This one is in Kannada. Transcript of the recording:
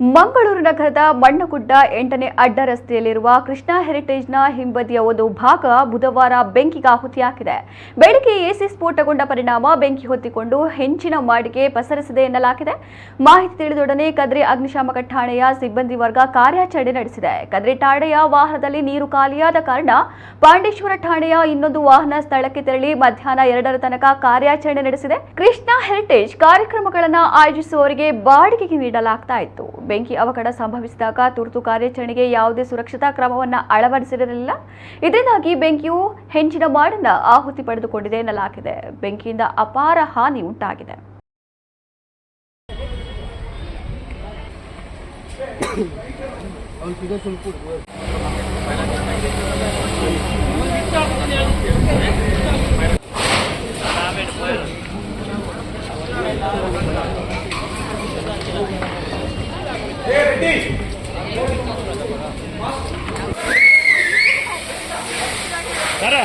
ಮಂಗಳೂರು ನಗರದ ಮಣ್ಣಗುಡ್ಡ 8ನೇ ಅಡ್ಡ ರಸ್ತೆಯಲ್ಲಿರುವ ಕೃಷ್ಣ ಹೆರಿಟೇಜ್ನ ಹಿಂಬದಿಯ ಒಂದು ಭಾಗ ಬುಧವಾರ ಬೆಂಕಿಗೆ ಆಹುತಿಯಾಗಿದೆ. ಬೆಳಗ್ಗೆ ಎಸಿ ಸ್ಫೋಟಗೊಂಡ ಪರಿಣಾಮ ಬೆಂಕಿ ಹೊತ್ತಿಕೊಂಡು ಹೆಂಚಿನ ಮಾಡಿಗೆ ಪಸರಿಸಿದೆ ಎನ್ನಲಾಗಿದೆ. ಮಾಹಿತಿ ತಿಳಿದೊಡನೆ ಕದ್ರಿ ಅಗ್ನಿಶಾಮಕ ಠಾಣೆಯ ಸಿಬ್ಬಂದಿ ವರ್ಗ ಕಾರ್ಯಾಚರಣೆ ನಡೆಸಿದೆ. ಕದ್ರಿ ಠಾಣೆಯ ವಾಹನದಲ್ಲಿ ನೀರು ಖಾಲಿಯಾದ ಕಾರಣ ಪಾಂಡೇಶ್ವರ ಠಾಣೆಯ ಇನ್ನೊಂದು ವಾಹನ ಸ್ಥಳಕ್ಕೆ ತೆರಳಿ ಮಧ್ಯಾಹ್ನ 2ರ ತನಕ ಕಾರ್ಯಾಚರಣೆ ನಡೆಸಿದೆ. ಕೃಷ್ಣ ಹೆರಿಟೇಜ್ ಕಾರ್ಯಕ್ರಮಗಳನ್ನು ಆಯೋಜಿಸುವವರಿಗೆ ಬಾಡಿಗೆಗೆ ನೀಡಲಾಗ್ತಾ ಇತ್ತು. ಬೆಂಕಿ ಅವಘಡ ಸಂಭವಿಸಿದಾಗ ತುರ್ತು ಕಾರ್ಯಾಚರಣೆಗೆ ಯಾವುದೇ ಸುರಕ್ಷತಾ ಕ್ರಮವನ್ನು ಅಳವಡಿಸಿರಲಿಲ್ಲ. ಇದರಿಂದಾಗಿ ಬೆಂಕಿಯು ಹೆಂಚಿನ ಮಾಡನ್ನ ಆಹುತಿ ಪಡೆದುಕೊಂಡಿದೆ ಎನ್ನಲಾಗಿದೆ. ಬೆಂಕಿಯಿಂದ ಅಪಾರ ಹಾನಿ ಉಂಟಾಗಿದೆ. Cara!